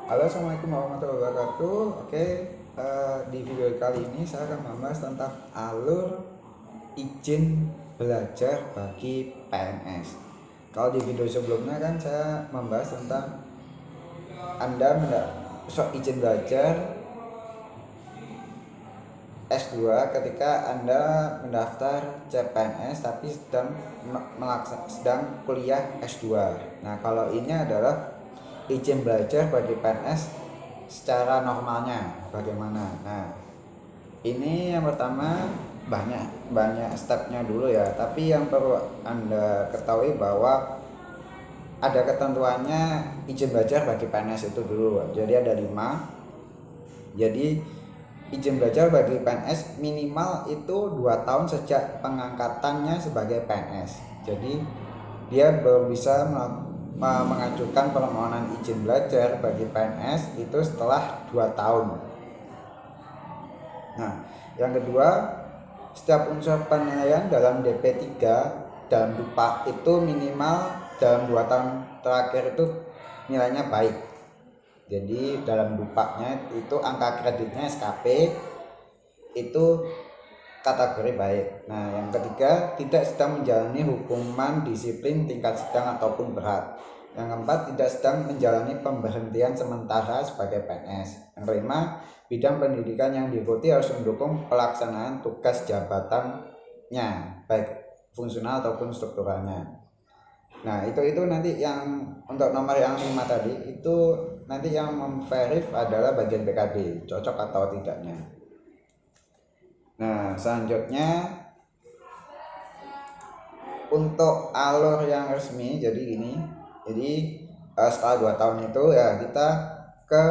Halo, assalamualaikum warahmatullahi wabarakatuh. Oke, di video kali ini saya akan membahas tentang alur izin belajar bagi PNS. Kalau di video sebelumnya kan saya membahas tentang Anda izin belajar S2 ketika Anda mendaftar CPNS tapi sedang kuliah S2. Nah, kalau ini adalah izin belajar bagi PNS secara normalnya bagaimana. Nah, ini yang pertama banyak banyak stepnya dulu ya, tapi yang perlu Anda ketahui bahwa ada ketentuannya izin belajar bagi PNS itu dulu. Jadi ada 5. Jadi izin belajar bagi PNS minimal itu 2 tahun sejak pengangkatannya sebagai PNS. Jadi dia baru bisa mengajukan permohonan izin belajar bagi PNS itu setelah 2 tahun. Nah, yang kedua, setiap unsur penilaian dalam DP3 dalam DUPA itu minimal dalam 2 tahun terakhir itu nilainya baik. Jadi dalam DUPA-nya itu angka kreditnya SKP itu kategori baik. Nah, yang ketiga, tidak sedang menjalani hukuman disiplin tingkat sedang ataupun berat. Yang keempat, tidak sedang menjalani pemberhentian sementara sebagai PNS. Yang kelima, bidang pendidikan yang diikuti harus mendukung pelaksanaan tugas jabatannya, baik fungsional ataupun strukturalnya. Nah, itu nanti yang untuk nomor yang 5 tadi itu nanti yang memverif adalah bagian BKD, cocok atau tidaknya. Nah, selanjutnya untuk alur yang resmi jadi ini. Jadi setelah 2 tahun itu ya kita ke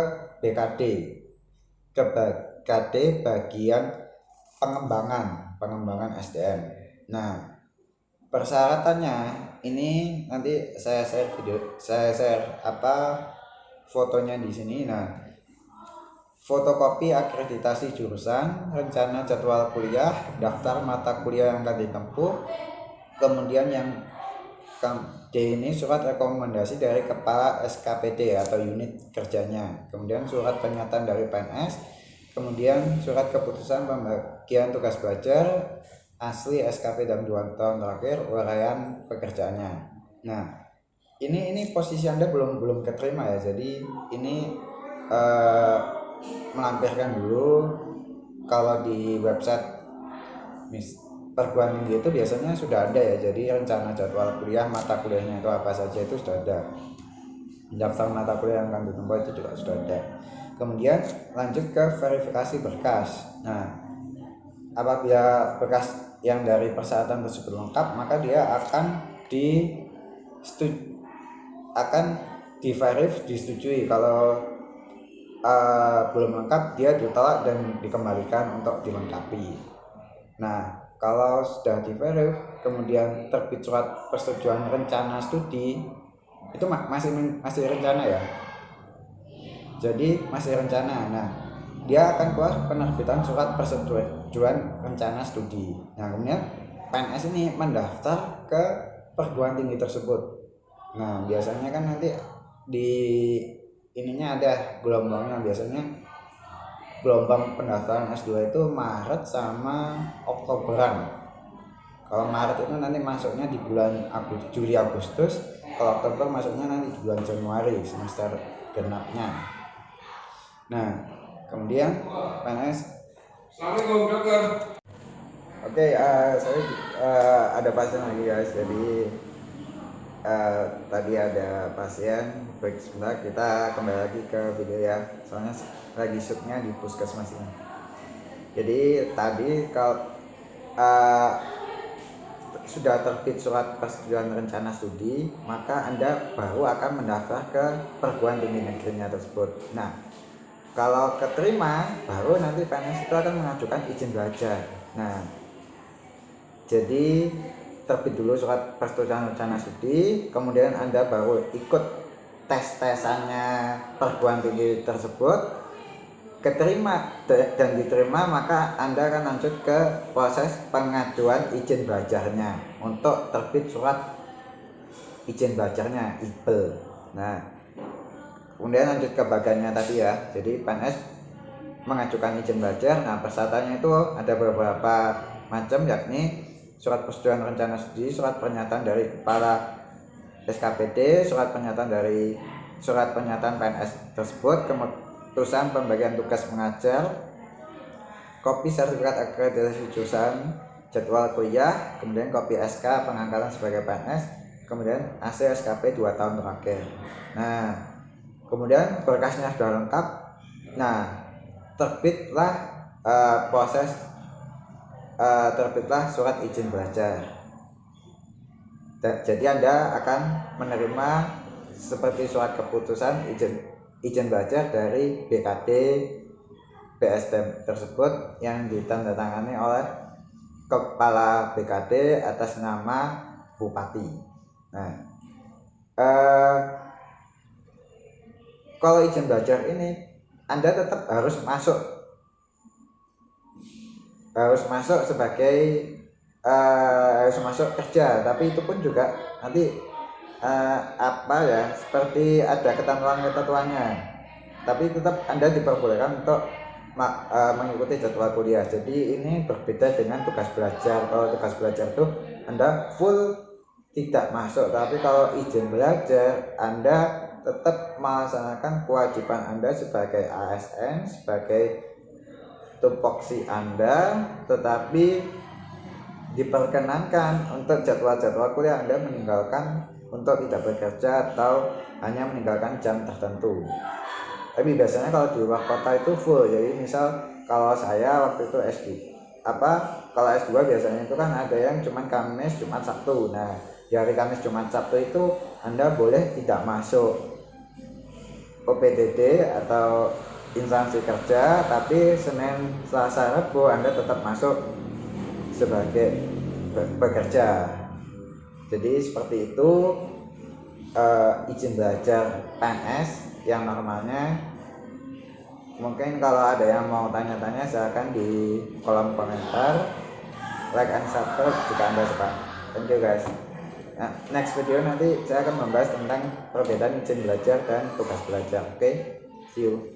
BKD. Ke BKD bagian pengembangan SDM. Nah, persyaratannya ini nanti saya share fotonya di sini. Nah, fotokopi akreditasi jurusan, rencana jadwal kuliah, daftar mata kuliah yang akan ditempuh, kemudian yang D ini surat rekomendasi dari kepala SKPD atau unit kerjanya, kemudian surat pernyataan dari PNS, kemudian surat keputusan pembagian tugas belajar asli SKP dalam 2 tahun terakhir, uraian pekerjaannya. Nah, ini posisi Anda belum keterima ya, jadi ini melampirkan dulu. Kalau di website perguruan tinggi itu biasanya sudah ada ya, jadi rencana jadwal kuliah, mata kuliahnya itu apa saja itu sudah ada, daftar mata kuliah yang akan ditempuh itu juga sudah ada. Kemudian lanjut ke verifikasi berkas. Nah, apabila berkas yang dari persyaratan tersebut lengkap, maka dia akan disetujui. Kalau belum lengkap, dia ditolak dan dikembalikan untuk dilengkapi. Nah, kalau sudah diverif kemudian terbit surat persetujuan rencana studi, itu masih rencana ya, jadi masih rencana. Nah, dia akan keluar penerbitan surat persetujuan rencana studi. Nah, kemudian PNS ini mendaftar ke perguruan tinggi tersebut. Nah, biasanya kan nanti di ininya ada gelombangnya. Biasanya gelombang pendaftaran S2 itu Maret sama Oktoberan. Kalau Maret itu nanti masuknya di bulan Juli Agustus, kalau Oktober masuknya nanti di bulan Januari semester genapnya. Nah, kemudian PNS. Assalamualaikum dokter. Oke, saya ada pasien lagi guys. Jadi tadi ada pasien. Baik, sebentar kita kembali lagi ke video ya. Soalnya lagi shootnya di puskesmas ini. Jadi tadi kalau sudah terbit surat persetujuan rencana studi, maka Anda baru akan mendaftar ke perguruan tinggi negerinya tersebut. Nah, kalau keterima, baru nanti PNS itu akan mengajukan izin belajar. Nah, jadi terbit dulu surat persetujuan rencana studi, kemudian Anda baru ikut tes-tesannya perguruan tinggi tersebut, keterima dan diterima, maka Anda akan lanjut ke proses pengajuan izin belajarnya untuk terbit surat izin belajarnya IBEL. Nah, Kemudian lanjut ke bagiannya tadi ya. Jadi PNS mengajukan izin belajar. Nah, persyaratannya itu ada beberapa macam, yakni surat persetujuan rencana studi, surat pernyataan dari kepala SKPD, surat pernyataan PNS tersebut, keputusan pembagian tugas mengajar, kopi sertifikat akreditasi jurusan, jadwal kuliah, kemudian kopi SK pengangkatan sebagai PNS, kemudian hasil SKP 2 tahun terakhir. Nah, kemudian berkasnya sudah lengkap. Nah, terbitlah terbitlah surat izin belajar. Jadi Anda akan menerima seperti surat keputusan izin belajar dari BKD BSD tersebut yang ditandatangani oleh kepala BKD atas nama bupati. Nah, kalau izin belajar ini Anda tetap harus sebagai harus masuk kerja, tapi itu pun juga nanti seperti ada ketentuannya, tapi tetap Anda diperbolehkan untuk mengikuti jadwal kuliah. Jadi ini berbeda dengan tugas belajar. Kalau tugas belajar itu Anda full tidak masuk, tapi kalau izin belajar Anda tetap melaksanakan kewajiban Anda sebagai ASN, sebagai tupoksi Anda, tetapi diperkenankan untuk jadwal-jadwal kuliah Anda meninggalkan untuk tidak bekerja atau hanya meninggalkan jam tertentu. Tapi biasanya kalau di luar kota itu full. Jadi misal kalau saya waktu itu kalau S2 biasanya itu kan ada yang cuma Kamis, Jumat, Sabtu. Nah, di hari Kamis, Jumat, Sabtu itu Anda boleh tidak masuk OPDD atau instansi kerja, tapi Senin, Selasa, Rabu Anda tetap masuk sebagai bekerja. Jadi seperti itu izin belajar PNS yang normalnya. Mungkin kalau ada yang mau tanya-tanya silahkan di kolom komentar, like and subscribe jika Anda suka. Thank you guys. Nah, next video nanti saya akan membahas tentang perbedaan izin belajar dan tugas belajar. Oke, see you.